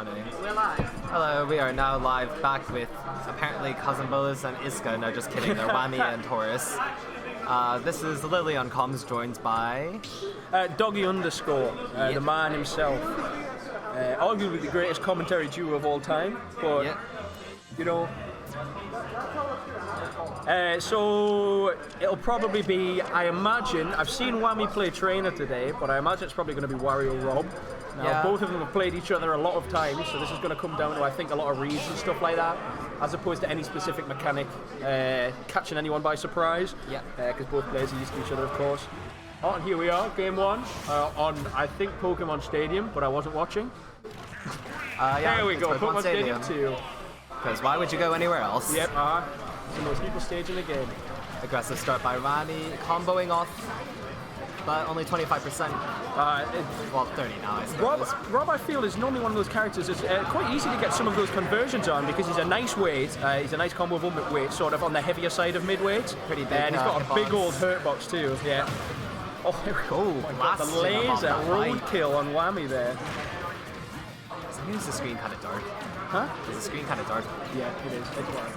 running. We're live. Hello, we are now live back with apparently Cousin Bolus and Iska. No, just kidding. They're WAMMY and Horus. This is Lily on comms, joined by Doggy underscore, the man himself. Arguably the greatest commentary duo of all time, but you know. So it'll probably be, I imagine, I've seen WAMMY play trainer today, but I imagine it's probably going to be Wario Rob. Now, both of them have played each other a lot of times, so this is going to come down to, I think, a lot of reads and stuff like that, as opposed to any specific mechanic catching anyone by surprise. Because both players are used to each other, of course. Oh, and here we are, game one, on, I think, Pokemon Stadium, but I wasn't watching. There we go, Pokemon Stadium 2. Because why would you go anywhere else? Yep, it's the most equal stage in the game. Aggressive start by WAMMY, comboing off, but only 25%. Well, 30 now, I suppose. Rob, I feel, is normally one of those characters that's quite easy to get some of those conversions on because he's a nice weight, he's a nice combo of mid-weight, sort of on the heavier side of mid-weight. Pretty big. And he's got a big old hurt box too, Oh, there we go. Oh my God, the laser roadkill on WAMMY there. Is the screen kind of dark? Huh? Is the screen kind of dark? Yeah, it is. It's dark.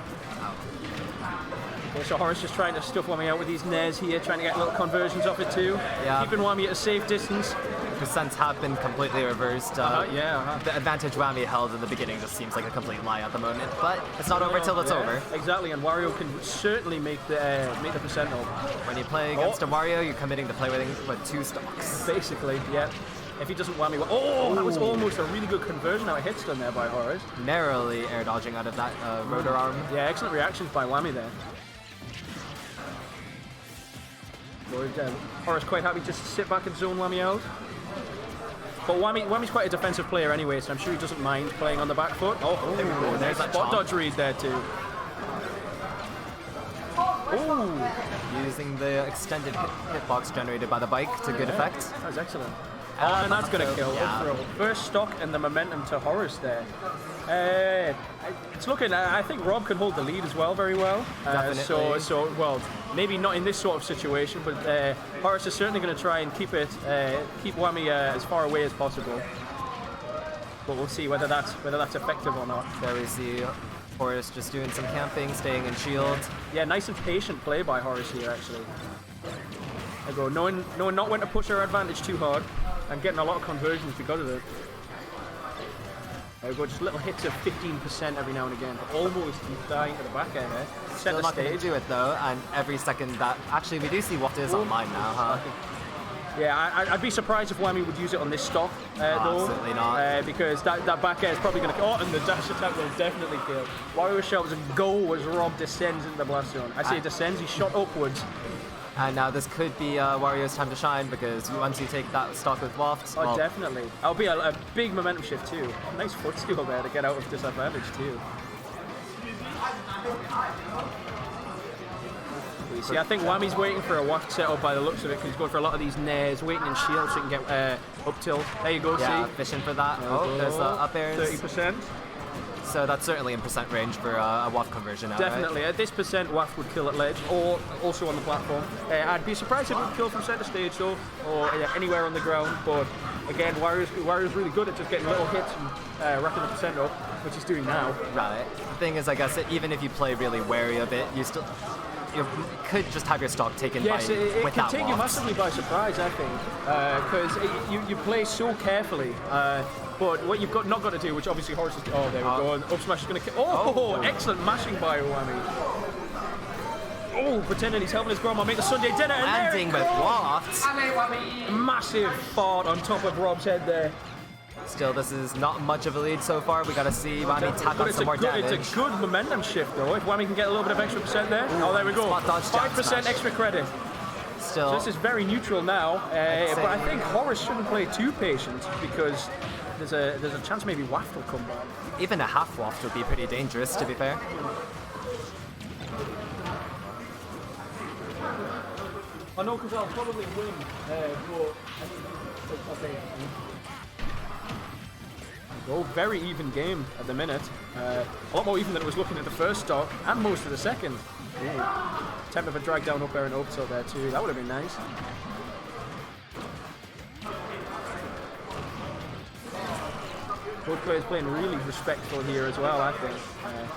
So Horus just trying to stuff WAMMY out with these nares here, trying to get little conversions off it too. Keeping WAMMY at a safe distance. Percents have been completely reversed. The advantage WAMMY held in the beginning just seems like a complete lie at the moment, but it's not over till it's over. Exactly, and Wario can certainly make the percent up. When you play against a Wario, you're committing to play with 2 stocks. Basically, yeah. If he doesn't WAMMY, that was almost a really good conversion. Now a hit's done there by Horus. Narrowly air dodging out of that rotor arm. Yeah, excellent reactions by WAMMY there. Horus quite happy just to sit back and zone WAMMY out. But WAMMY's quite a defensive player anyway, so I'm sure he doesn't mind playing on the back foot. There we go. There's that spot dodge read there too. Using the extended hitbox generated by the bike to good effect. That was excellent. And that's going to kill. First stock and the momentum to Horus there. It's looking, I think Rob can hold the lead as well very well. Definitely. Well, maybe not in this sort of situation, but Horus is certainly going to try and keep WAMMY as far away as possible. But we'll see whether that's effective or not. There we see Horus just doing some camping, staying in shield. Yeah, nice and patient play by Horus here actually. There we go, knowing not when to push our advantage too hard. And getting a lot of conversions because of it. There we go, just little hits of 15% every now and again, but almost dying to the back end there. Still not going to do it though, and every second that... Actually, we do see what is online now, huh? Yeah, I'd be surprised if WAMMY would use it on this stock, though. Absolutely not. Because that back air is probably going to... Oh, and the dash attack will definitely kill. Wario shouts a go as Rob descends into the blast zone. I say descends, he's shot upwards. And now this could be Wario's time to shine, because once you take that stock with Waft... Oh, definitely. That'll be a big momentum shift too. Nice footstool there to get out of disadvantage too. See, I think WAMMY's waiting for a Waft setup by the looks of it, because he's going for a lot of these nares, waiting in shield so he can get up tilt. There you go, see? Fishing for that. There's the up airs. 30%. So that's certainly in percent range for a Waft conversion now, Definitely. right? At this percent, Waft would kill at ledge, or also on the platform. I'd be surprised if it would kill from center stage, though, or anywhere on the ground. But again, Wario's really good at just getting little hits and racking the percent up, which he's doing now. Right. The thing is, I guess, even if you play really wary of it, you could just have your stock taken it with can that take you massively by surprise, I think, because you play so carefully. But what you've not got to do, which obviously Horus is... Oh, there we go. And up smash is going to kill... Excellent mashing by WAMMY. Pretending he's helping his grandma make the Sunday dinner. And landing with Waft. Massive fart on top of Rob's head there. Still, this is not much of a lead so far. We got to see WAMMY tap on some more damage. It's a good momentum shift, though. If WAMMY can get a little bit of extra percent there. There we go. 5% extra credit. Still, so this is very neutral now. But I think Horus shouldn't play too patient, because there's a chance maybe Waft will come back. Even a half Waft would be pretty dangerous, to be fair. I know, because I'll probably win, but okay. Very even game at the minute. A lot more even than it was looking at the first stock, and most of the second. Attempt of a drag down up air and up tilt there too. That would have been nice. Both players playing really respectful here as well, I think.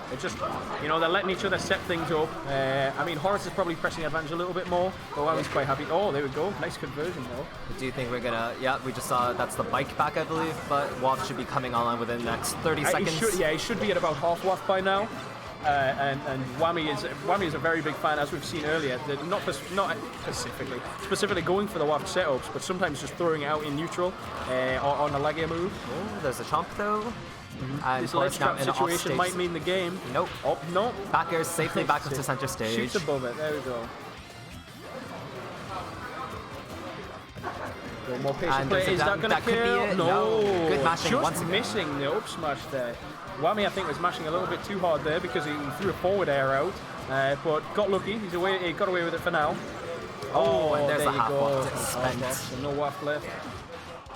They're just, you know, they're letting each other set things up. I mean, Horus is probably pressing advantage a little bit more, but WAMMY's quite happy. Oh, there we go. Nice conversion, though. Do you think we're gonna... Yeah, we just saw that's the bike back, I believe, but WAF should be coming online within the next 30 seconds. He should be at about half WAF by now. And WAMMY is a very big fan, as we've seen earlier. They're not specifically going for the WAF setups, but sometimes just throwing it out in neutral or on a laggier move. Oh, there's a chomp though. And this ledge trap situation might mean the game. Nope. Oh, no. Back air safely back into center stage. Shoots above it. There we go. More patient play. Is that going to kill? No. Good mashing just once again. Missing the up smash there. WAMMY, I think, was mashing a little bit too hard there because he threw a forward air out, but got lucky. He got away with it for now. Oh, and there's there a half you WAF go. spent. So no WAF left.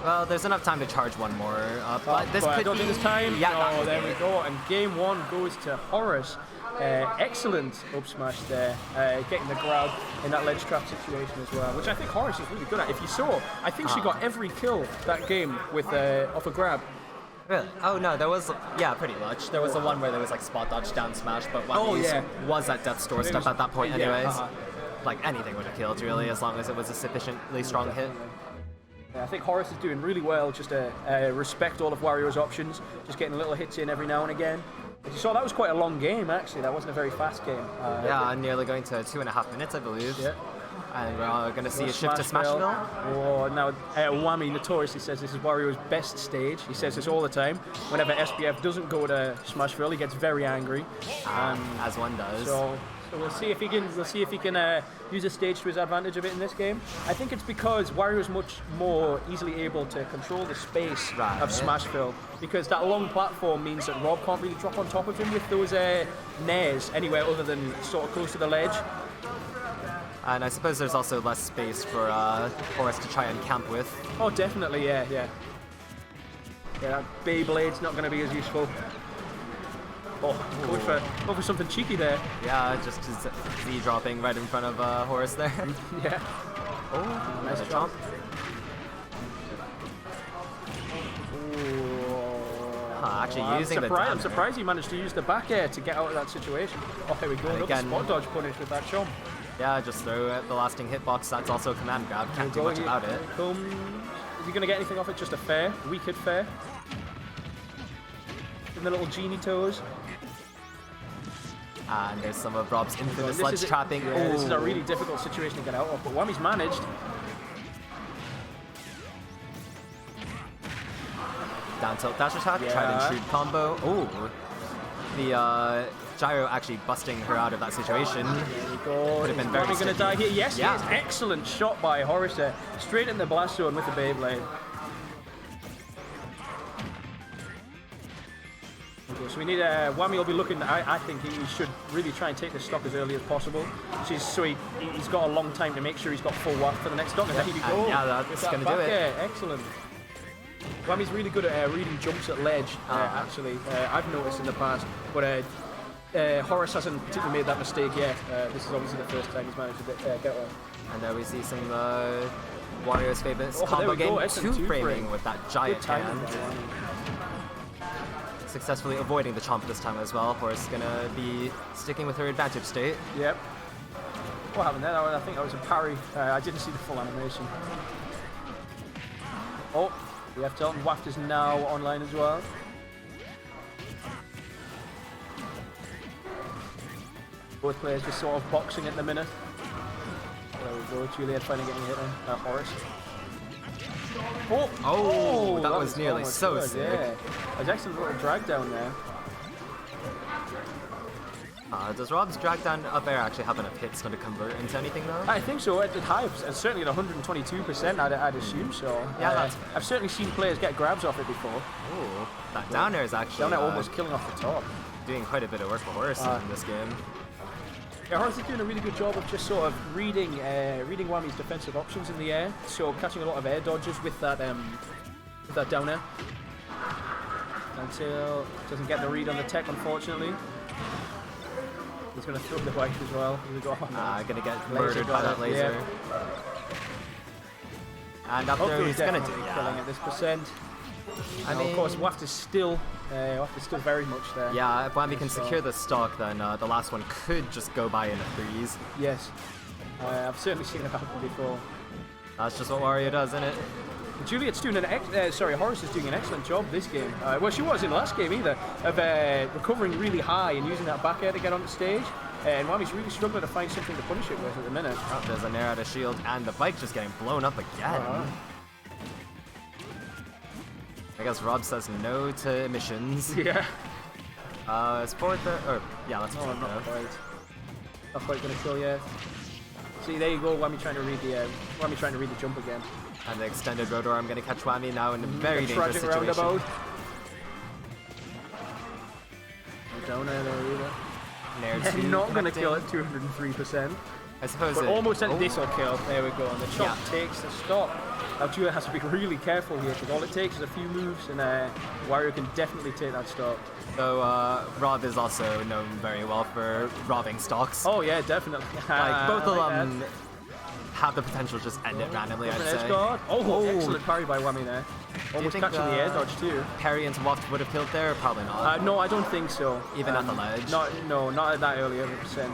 Well, there's enough time to charge one more, but this could I don't be... think there's time. Yeah, oh, there we go. And game one goes to Horus. Excellent up smash there, getting the grab in that ledge trap situation as well, which I think Horus is really good at. If you saw, I think she got every kill that game with off a grab. Really? Oh no, there was, yeah, pretty much. There was the one where there was like spot dodge down smash, but WAMMY was at death's doorstep at that point anyways. Like anything would have killed really, as long as it was a sufficiently strong hit. Yeah, I think Horus is doing really well, just to respect all of Wario's options, just getting little hits in every now and again. As you saw, that was quite a long game actually, that wasn't a very fast game. Yeah, nearly going to 2.5 minutes I believe. Yeah. And we're going to see a shift to Smashville. Oh, now WAMMY notoriously says this is Wario's best stage. He says this all the time. Whenever SPF doesn't go to Smashville, he gets very angry. As one does. So we'll see if he can. We'll see if he can use a stage to his advantage a bit in this game. I think it's because Wario is much more easily able to control the space of Smashville, because that long platform means that Rob can't really drop on top of him with those nairs anywhere other than sort of close to the ledge. And I suppose there's also less space for Horus to try and camp with. Oh, definitely, yeah. Yeah, that Beyblade's not going to be as useful. Oh, go for something cheeky there. Yeah, just Z dropping right in front of Horus there. Yeah. Oh, nice jump. Actually using the I'm surprised he managed to use the back air to get out of that situation. Oh, there we go. Another spot dodge punish with that chomp. Yeah, just throw at the lasting hitbox. That's also a command grab. Can't do much about it. Is he going to get anything off it? Just a fair? Weak hit fair? And the little genie toes. And there's some of Rob's infamous ledge trapping. Yeah, this is a really difficult situation to get out of, but WAMMY's managed. Down tilt dash attack, tried and shoot combo. Oh, the gyro actually busting her out of that situation. There we go. Could have been very going to die here. Yes, yeah. He is. Excellent shot by Horus there. Straight in the blast zone with the Beyblade. So we need WAMMY will be looking. I think he should really try and take this stock as early as possible. So he's got a long time to make sure he's got full WAF for the next stock. And there we go. Yeah, that's going to do it. Excellent. WAMMY's really good at reading jumps at ledge, actually. I've noticed in the past, but Horus hasn't particularly made that mistake yet. This is obviously the first time he's managed to get one. And there we see some Wario's famous combo game, two-framing with that giant hand. Successfully avoiding the chomp this time as well. Horus is going to be sticking with her advantage state. Yep. What happened there? I think that was a parry. I didn't see the full animation. Oh. The F tilt and Waft is now online as well. Both players just sort of boxing at the minute. There we go, Juliet finally getting hit on Horus. Oh, that was nearly so good, sick. Yeah. There's actually a little drag down there. Does Rob's drag down up air actually have enough hits to convert into anything though? I think so. At high, and certainly at 122%, I'd assume so. Yeah, I've certainly seen players get grabs off it before. Oh, that down air is actually down air almost killing off the top. Doing quite a bit of work for Horus in this game. Yeah, Horus is doing a really good job of just sort of reading WAMMY's defensive options in the air. So catching a lot of air dodges with that down air. Until doesn't get the read on the tech, unfortunately. He's going to throw the bike as well. Going to get murdered by that laser. Yeah. And up there, he's going to do killing at this percent. I mean, of course, Waft is still very much there. Yeah, if Whammy can secure the stock, then the last one could just go by in a freeze. Yes. I've certainly seen it happen before. That's just what Wario does, isn't it? Juliet's doing Horus is doing an excellent job this game. Well, she was in the last game either, of recovering really high and using that back air to get on the stage. And Wammy's really struggling to find something to punish it with at the minute. Oh, there's an air out of shield, and the bike just getting blown up again. I guess Rob says no to emissions. Yeah. It's fourth, or yeah, that's fourth. Not quite. Not quite gonna kill yet. See, there you go. Whammy trying to read the jump again. And the extended rotor arm going to catch Whammy now in a very dangerous situation. Roundabout. Down there either. Nair 2 not going to kill it 203%. I suppose but almost this will kill. There we go. And the chop takes the stop. Now Juliet has to be really careful here because all it takes is a few moves and Wario can definitely take that stop. So Rob is also known very well for robbing stocks. Oh yeah, definitely. Like both of them have the potential to just end it randomly, I'd say. Oh, excellent parry by Whammy there. Almost catching the air dodge too. Parry into Waft would have killed there? Probably not. No, I don't think so. Even at the ledge? Not at that early 100%.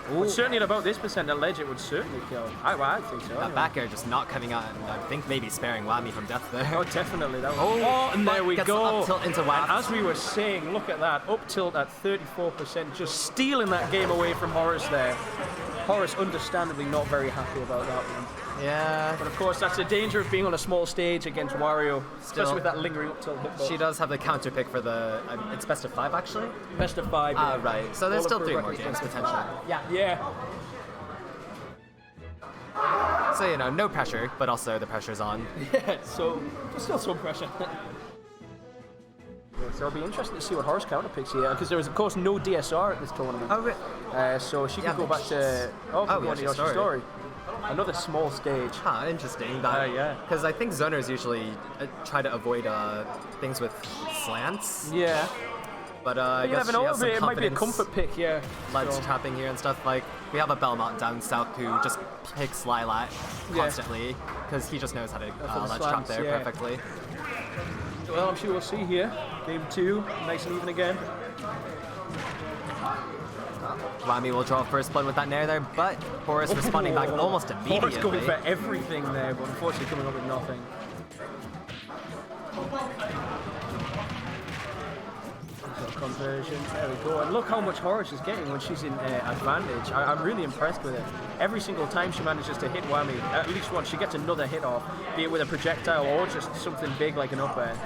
But certainly at about this percent at ledge it would certainly kill. I think so. That back air just not coming out, and I think maybe sparing Whammy from death there. Oh, definitely. That was and there we go. Up tilt into Waft. As we were saying, look at that. Up tilt at 34%, just stealing that game away from Horus there. Horus understandably not very happy about that one. Yeah. But of course, that's the danger of being on a small stage against Wario, especially with that lingering up tilt hitbox. She does have the counter pick for the... it's best of 5, actually? Best of 5, yeah. Right. So there's still 3 more games, potentially. Yeah. So, you know, no pressure, but also the pressure's on. Yeah, so there's still some pressure. So it'll be interesting to see what Horus counter picks here, because there is, of course, no DSR at this tournament. Oh, really? So she can go back to... Yoshi's Story. Another small stage. Huh, interesting. Yeah. Because I think zoners usually try to avoid things with slants. Yeah. But I guess she has some it might be a comfort pick, yeah. Ledge tapping here and stuff. Like, we have a Belmont down south who just picks Lilat constantly, because he just knows how to ledge trap there perfectly. Well, I'm sure we'll see here. Game 2, nice and even again. Whammy will draw first blood with that nair there, but Horus responding back almost immediately. Horus going for everything there, but unfortunately coming up with nothing. Conversion, there we go. And look how much Horus is getting when she's in advantage. I'm really impressed with it. Every single time she manages to hit Whammy, at least once, she gets another hit off, be it with a projectile or just something big like an up air.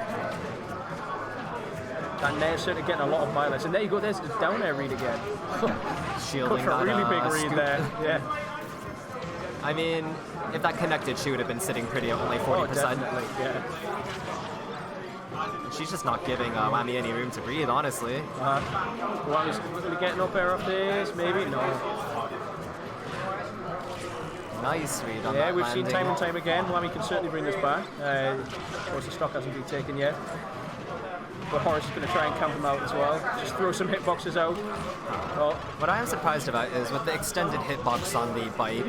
That nair's certainly getting a lot of violence. And there you go, there's the down air read again. Shielding that really big read scoop. there. Yeah. I mean, if that connected, she would have been sitting pretty at only 40%. Oh, definitely, yeah. She's just not giving Whammy any room to breathe, honestly. Wammy's really getting up air off this, maybe? No. Nice read on that Yeah, we've landing. seen time and time again. Whammy can certainly bring this back. Of course, the stock hasn't been taken yet. But Horus is going to try and camp him out as well. Just throw some hitboxes out. Oh. What I am surprised about is with the extended hitbox on the bike,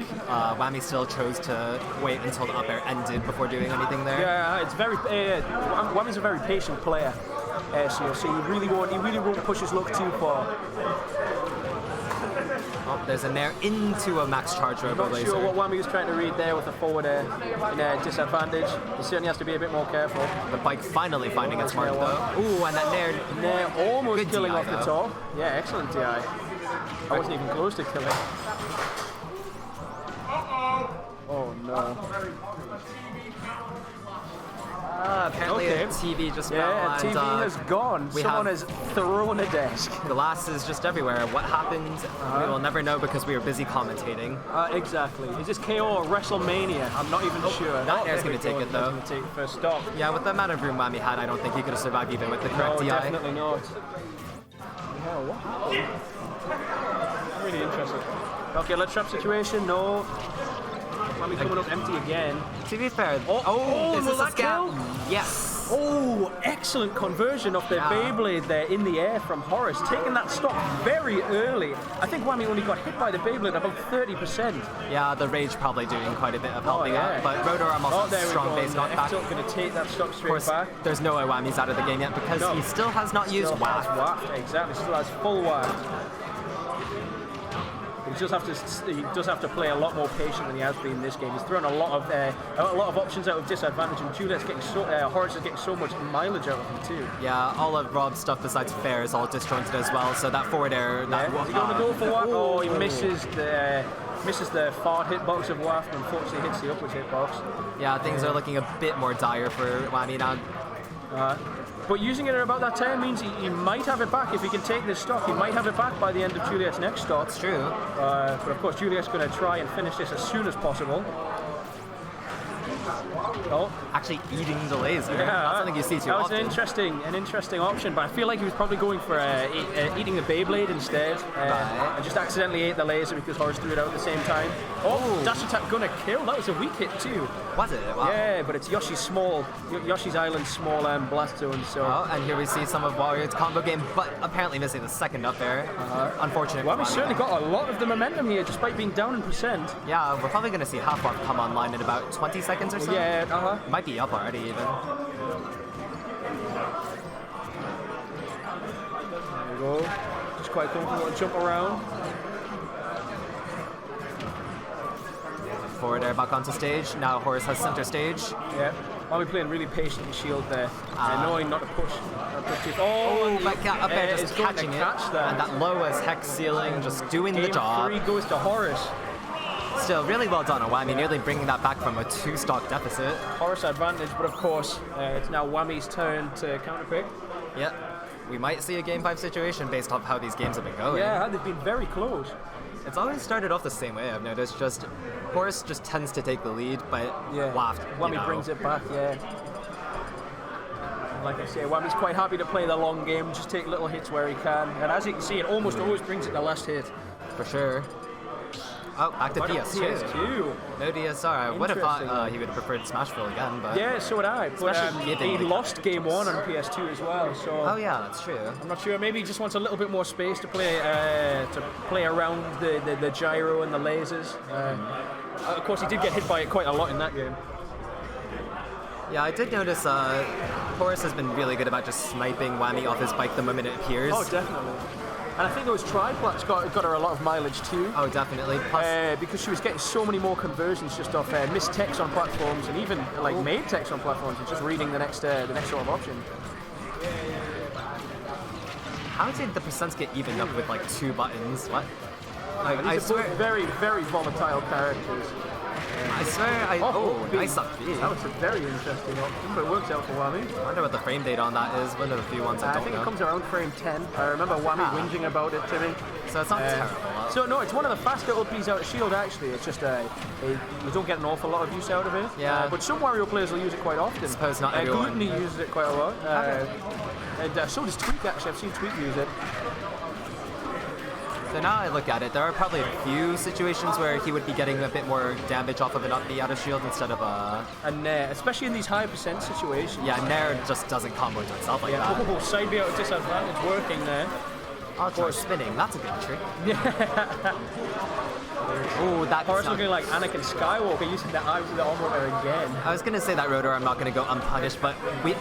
Whammy still chose to wait until the up air ended before doing anything there. Yeah, it's very. Whammy's a very patient player, so he really won't push his luck too far. Oh, there's a nair into a max charge robo Not laser. sure what Whammy was trying to read there with a forward air in a disadvantage. He certainly has to be a bit more careful. The bike finally finding its mark though. Ooh, and that nair almost good killing DI, off the top. Yeah, excellent DI. I wasn't even close to killing. Oh no. Apparently the TV just fell. Yeah, and, TV has gone. Someone has thrown a desk. Glass is just everywhere. What happened? We will never know because we were busy commentating. Exactly. Is this KO or WrestleMania? I'm not even sure. That nair's going to take it though. Going to take it first stop. Yeah, with the amount of room Whammy had, I don't think he could have survived even with the correct DI. Definitely not. Oh, what happened? I'm really interested. Okay, let's trap situation. No. Whammy coming up empty again. To be fair, is this a scam? Yes. Oh, excellent conversion of the Beyblade there in the air from Horus, taking that stock very early. I think Whammy only got hit by the Beyblade about 30%. Yeah, the rage probably doing quite a bit of helping out, but Rotor Arm also strong base knockback. F-Tilt going to take that stock straight back. There's no way Whammy's out of the game yet because he still has not used Waft. Exactly, still has full Waft. He does have to play a lot more patient than he has been in this game. He's thrown a lot of options out of disadvantage, and Juliet's getting Horus is getting so much mileage out of him too. Yeah, all of Rob's stuff besides fair is all disjointed as well. So that forward air, is he going to go for Waft? Oh, he misses the forward hitbox of Waft, and unfortunately hits the upwards hitbox. Yeah, things are looking a bit more dire for Whammy now. But using it at about that time means he might have it back if he can take this stock. He might have it back by the end of Juliet's next stock. It's true. But of course, Juliet's going to try and finish this as soon as possible. Oh, actually eating the laser. Yeah, that's something you see too often. That was an interesting option, but I feel like he was probably going for eating the Beyblade instead, and just accidentally ate the laser because Horus threw it out at the same time. Oh, dash attack gonna kill. That was a weak hit too. Was it? Wow. Yeah, but it's Yoshi's Island's small blast zone. So. Oh, and here we see some of Warrior's combo game, but apparently missing the second up there. Unfortunate. Well, we certainly got a lot of the momentum here, despite being down in percent. Yeah, we're probably gonna see half warp come online in about 20 seconds or so. Yeah. Might be up already even. There we go. Just quite comfortable to jump around. Forward air back onto stage. Now Horus has center stage. Yeah. While we're playing really patient and shield there. Knowing not to push. But up air just catching it. And that low as hex ceiling just doing the job. Game 3 goes to Horus. Still, really well done on Whammy, nearly bringing that back from a 2-stock deficit. Horus advantage, but of course, it's now Whammy's turn to counterpick. Yep. We might see a Game 5 situation based off how these games have been going. Yeah, they've been very close. It's always started off the same way, I've noticed. Just Horus just tends to take the lead, but Waft, Whammy brings it back, Like I say, Whammy's quite happy to play the long game, just take little hits where he can. And as you can see, it almost always brings it the last hit. For sure. Oh, back to PS2. No DSR. I would have thought he would have preferred Smashville again, but... Yeah, so would I. But he lost Game 1 on PS2 as well, so... Oh yeah, that's true. I'm not sure. Maybe he just wants a little bit more space to play around the gyro and the lasers. Of course, he did get hit by it quite a lot in that game. Yeah, I did notice Horus has been really good about just sniping Whammy off his bike the moment it appears. Oh, definitely. And I think those triplats got her a lot of mileage too. Oh, definitely. Plus, because she was getting so many more conversions just off missed text on platforms and even made text on platforms and just reading the next sort of option. How did the percents get evened up with 2 buttons? What? I swear, very, very volatile characters. I swear, nice up B. That was a very interesting option, but it works out for Whammy. I wonder what the frame date on that is. One of the few ones I don't know. I think it comes around frame 10. I remember Whammy whinging about it to me. So it's not terrible. So no, it's one of the faster LPs out of Shield actually. It's just we don't get an awful lot of use out of it. Yeah. But some Wario players will use it quite often. I suppose not everyone. Glutony uses it quite a lot. And so does Tweak actually. I've seen Tweak use it. So now I look at it, there are probably a few situations where he would be getting a bit more damage off of an up B out of shield instead of a... And Nair, especially in these high percent situations. Yeah, Nair just doesn't combo to itself like that. Oh, side B out of disadvantage working there. I'll try spinning, that's a good trick. Oh, that Horus looking like Anakin Skywalker using the arm rotor again. I was gonna say that rotor I'm not gonna go unpunished, but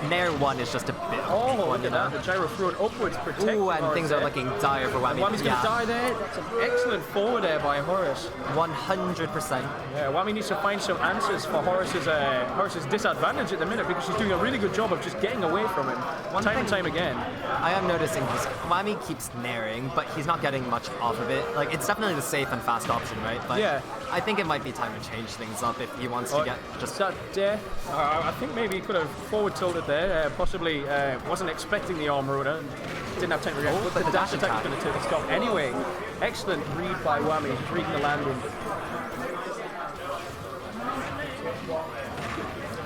Nair 1 is just a bit of look at that. The gyro threw it upwards, protecting Ooh, and Horus things are looking dire for Whammy. Whammy's gonna die there. That's an excellent forward air by Horus. 100%. Yeah, Whammy needs to find some answers for Horus's disadvantage at the minute because she's doing a really good job of just getting away from him time and time again. I am noticing Whammy keeps nairing, but he's not getting much off of it. It's definitely the safe and fast option, right? But yeah. I think it might be time to change things up if he wants to get just... That I think maybe he could have forward tilted there, possibly wasn't expecting the arm rotor, didn't have time to react, but the dash attack is going to take the stop anyway. Excellent read by Whammy, just reading the landing.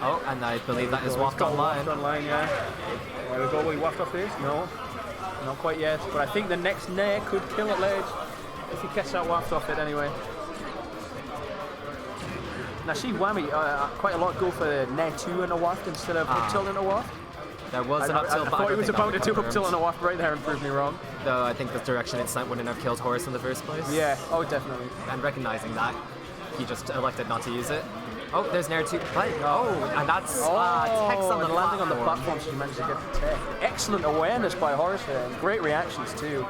Oh, and I believe that is Waft online. Waft online, yeah. There we go, will he waft off this? No, not quite yet, but I think the next Nair could kill at ledge if he gets that Waft off it anyway. Now see Whammy quite a lot go for Nair 2 and a Waft instead of tilt and a Waft. There was an up tilt, I thought he was about to do up tilt on a waft right there and prove me wrong. Though I think the direction it sent wouldn't have killed Horus in the first place. Yeah, oh definitely. And recognizing that, he just elected not to use it. Oh, there's Nair 2. Oh, and that's Tex on the landing on the platform, so he managed to get the tech. Excellent awareness by Horus there, and great reactions too.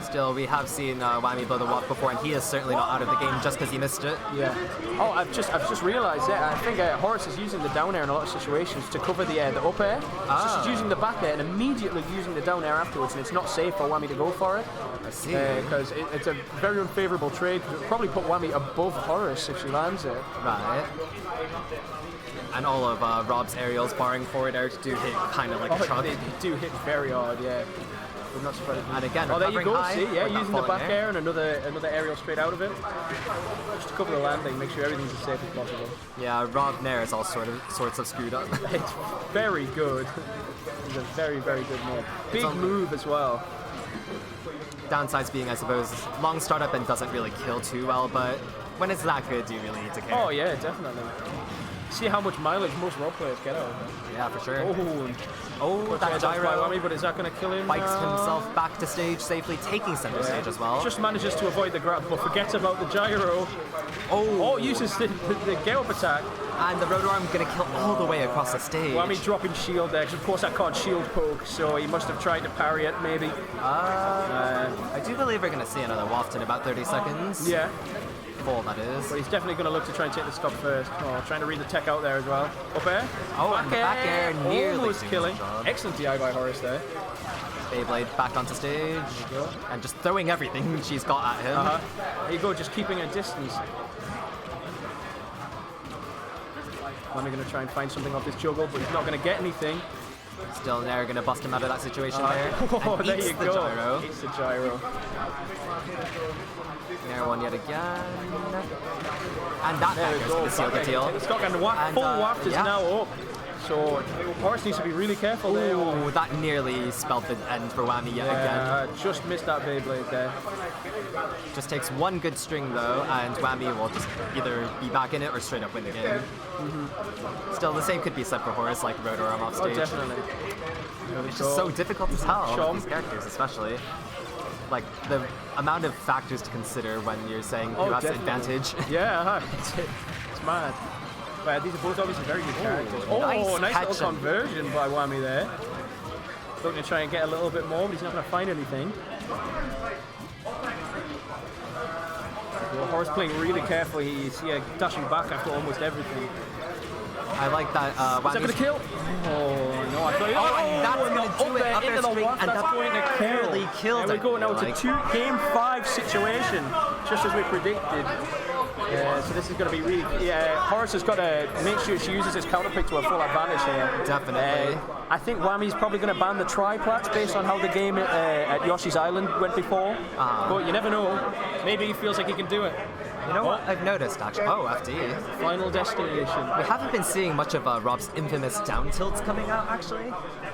Still, we have seen WAMMY blow the waft before, and he is certainly not out of the game just because he missed it. Yeah. Oh, I've just realised that. I think Horus is using the down air in a lot of situations to cover the up air. So she's using the back air and immediately using the down air afterwards, and it's not safe for WAMMY to go for it. I see. Because it's a very unfavourable trade. It would probably put WAMMY above Horus if she lands it. Right. And all of Rob's aerials, barring forward air, do hit kind of like a truck. They do hit very hard, yeah. I'm not surprised. And again, there you go. high, see, yeah, using the back air and another aerial straight out of it. Just to cover the landing, make sure everything's as safe as possible. Yeah, Rob Nair is all sorts of screwed up. It's very good. He's a very, very good move. Big move as well. Downsides being, I suppose, long startup and doesn't really kill too well, but when it's that good, do you really need to care? Oh yeah, definitely. See how much mileage most role players get out of it. Yeah, for sure. Oh, that gyro. WAMMY, but is that going to kill him? Bikes himself back to stage safely, taking center stage as well. Just manages to avoid the grab, but forgets about the gyro. Oh, uses the get up attack. And the rotor arm going to kill all the way across the stage. WAMMY dropping shield there, 'cause of course that can't shield poke, so he must have tried to parry it, maybe. I do believe we're going to see another waft in about 30 seconds. Yeah. Full, that is. But he's definitely going to look to try and take the stop first. Oh, trying to read the tech out there as well. Up air. Oh, and the back air nearly almost killing. Excellent DI by Horus there. Beyblade back onto stage. And just throwing everything she's got at him. There you go, just keeping a distance. WAMMY going to try and find something off this juggle, but he's not going to get anything. Still Nair going to bust him out of that situation there. Oh, there you go. Gyro. Eats the gyro. Nair one yet again. And that is going to seal the deal. It's got full waft is now up. So Horus needs to be really careful there. Ooh, that nearly spelled the end for WAMMY yet again. Just missed that Beyblade there. Just takes one good string though, and WAMMY will just either be back in it or straight up win the game. Still, the same could be said for Horus, like rotor arm off stage. Oh, definitely. It's just so difficult to tell with these characters, especially. Like the amount of factors to consider when you're saying who has the advantage. Yeah, it's mad. But these are both obviously very good characters. Nice little conversion by WAMMY there. Looking to try and get a little bit more, but he's not going to find anything. Horus playing really carefully. He's dashing back after almost everything. I like that. Is that going to kill? Oh no! I thought. And that's going to do it up into the string, and that's going to barely kill. And we go now to game 5 situation, just as we predicted. So this is going to be really. Horus has got to make sure she uses his counter pick to her full advantage here. Definitely. I think WAMMY's probably going to ban the triplats based on how the game at Yoshi's Island went before. But you never know. Maybe he feels like he can do it. You know what I've noticed, actually? Oh, FD. Final destination. We haven't been seeing much of Rob's infamous down tilts coming out, actually.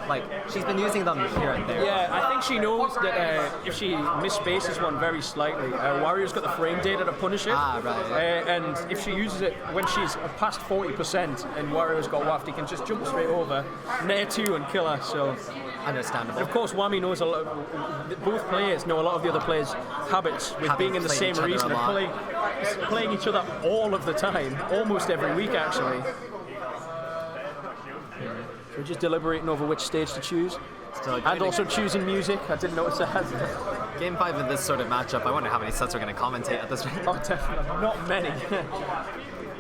Like, she's been using them here and there. Yeah, I think she knows that if she misspaces one very slightly, Warrior's got the frame data to punish it. Right. And if she uses it when she's past 40% and Warrior's got waft, he can just jump straight over, Nair 2 and kill her, so... Understandable. And of course, WAMMY knows both players know a lot of the other players' habits with being in the same region and playing each other all of the time, almost every week actually. We're just deliberating over which stage to choose. And also choosing music. I didn't notice that. Game 5 of this sort of matchup, I wonder how many sets we're going to commentate at this rate. Oh, definitely. Not many.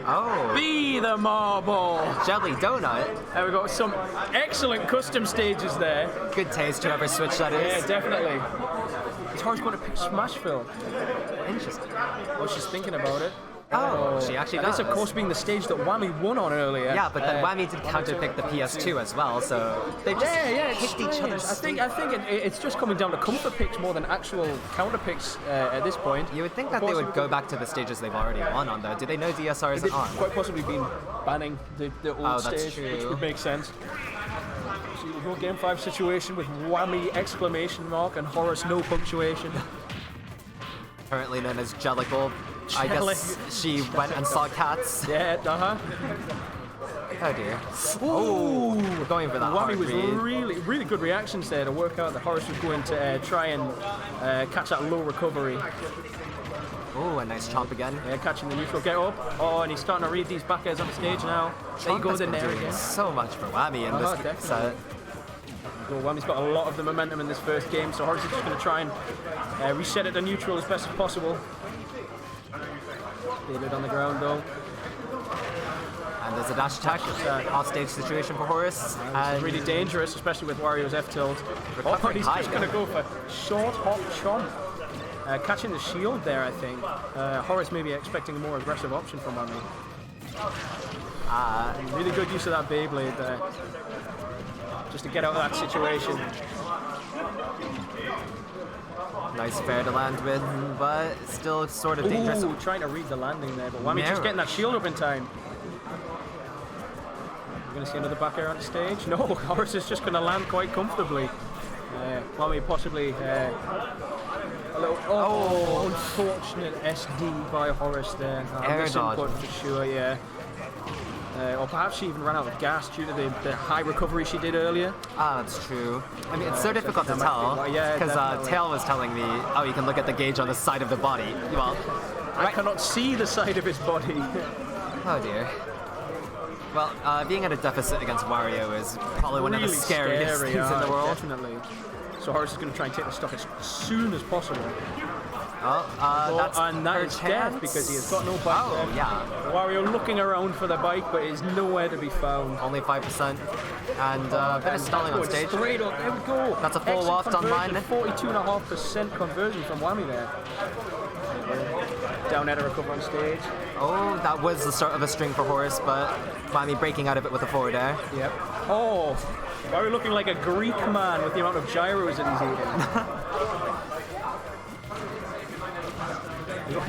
Oh. Be the marble. Jelly donut. There we go. Some excellent custom stages there. Good taste, whoever switch that is. Yeah, definitely. Is Horus going to pick Smashville? Interesting. Oh, she's thinking about it. Oh, she actually does. This, of course, being the stage that WAMMY won on earlier. Yeah, but then WAMMY did counterpick the PS2 as well, so they just hit each other. I think it's just coming down to comfort picks more than actual counter picks at this point. You would think that they would go back to the stages they've already won on, though. Do they know DSR isn't on? Quite possibly been banning the old stage, true. which would make sense. So you go game 5 situation with WAMMY exclamation mark and Horus no punctuation. Currently known as Jellicle. I guess she went and saw cats. Yeah, Oh dear. Oh, going for that WAMMY hard was read. really good reactions there to work out that Horus was going to try and catch that low recovery. Oh, a nice chomp again. Yeah, catching the neutral get up. Oh, and he's starting to read these back airs on the stage now. There he goes in there again. So much for WAMMY in this set. Well, WAMMY's got a lot of the momentum in this first game, so Horus is just going to try and reset it to neutral as best as possible. David on the ground though. And there's a dash attack, off-stage situation for Horus. And really dangerous, especially with Wario's F-tilt. Oh, he's just going to go for short hop chomp. Catching the shield there, I think. Horus may be expecting a more aggressive option from WAMMY. Really good use of that Beyblade there. Just to get out of that situation. Nice fair to land with, but still sort of dangerous. Ooh, trying to read the landing there, but WAMMY just getting that shield up in time. We're going to see another back air on the stage. No, Horus is just going to land quite comfortably. WAMMY possibly a little... Oh, unfortunate SD by Horus there. Air dodge. For sure, yeah. Or perhaps she even ran out of gas due to the high recovery she did earlier. That's true. I mean, it's so difficult to tell, because Tail was telling me, oh, you can look at the gauge on the side of the body. Well, I cannot see the side of his body. Oh dear. Well, being at a deficit against Wario is probably one of the scariest things in the world. Definitely. So Horus is going to try and take the stock as soon as possible. And that is death because he has got no bike. Oh, yeah. Wario looking around for the bike, but is nowhere to be found. Only 5%. And a bit of stalling on stage. Straight up, there we go. That's a full waft on mine. 42.5% conversion from WAMMY there. Down air to recover on stage. Oh, that was the start of a string for Horus, but WAMMY breaking out of it with a forward air. Yep. Oh, Wario looking like a Greek man with the amount of gyros that he's eating.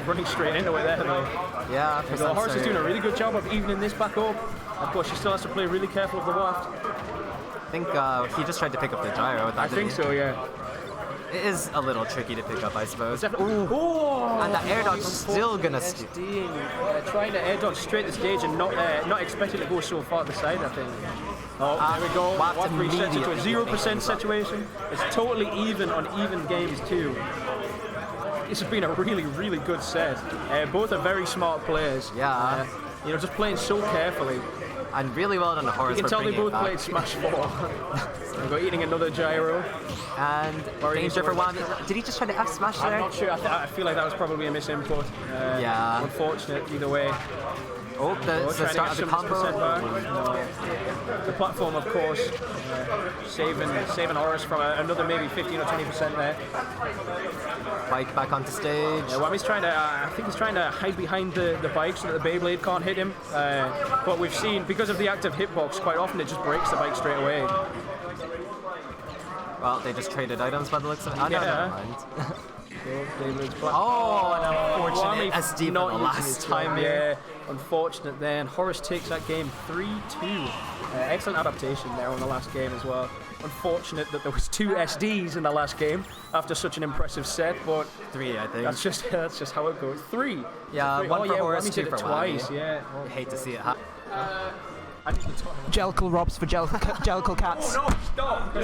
Running straight into it there, though. Yeah, so Horus is doing a really good job of evening this back up. Of course, she still has to play really careful of the waft. I think he just tried to pick up the gyro with that. I think so, yeah. It is a little tricky to pick up, I suppose. Oh, and that air dodge is still gonna trying to air dodge straight to the stage and not expecting to go so far to the side, I think. Oh, there we go. Waft resets into a 0% situation. It's totally even on even games too. This has been a really good set. Both are very smart players. Yeah. Just playing so carefully. And really well done to Horus. You can tell they both played Smash 4. We're going eating another gyro. And danger for WAMMY. Did he just try to F smash there? I'm not sure. I feel like that was probably a misinput. Yeah. Unfortunate either way. Oh, the start of the combo. The platform, of course, saving Horus from another maybe 15 or 20% there. Bike back onto stage. Yeah, WAMMY's trying to, I think he's trying to hide behind the bike so that the Beyblade can't hit him. But we've seen, because of the active hitbox, quite often it just breaks the bike straight away. Well, they just traded items by the looks of it. Oh, no, never mind. Oh, an unfortunate SD for the last time here. Unfortunate then. Horus takes that game 3-2. Excellent adaptation there on the last game as well. Unfortunate that there was 2 SDs in the last game after such an impressive set, but 3, I think. That's just how it goes. 3. Yeah, 1 for Horus, 2 for twice. WAMMY. Yeah. I hate to see it happen. Jellicle Robs for Jellicle Cats. Oh no! Stop!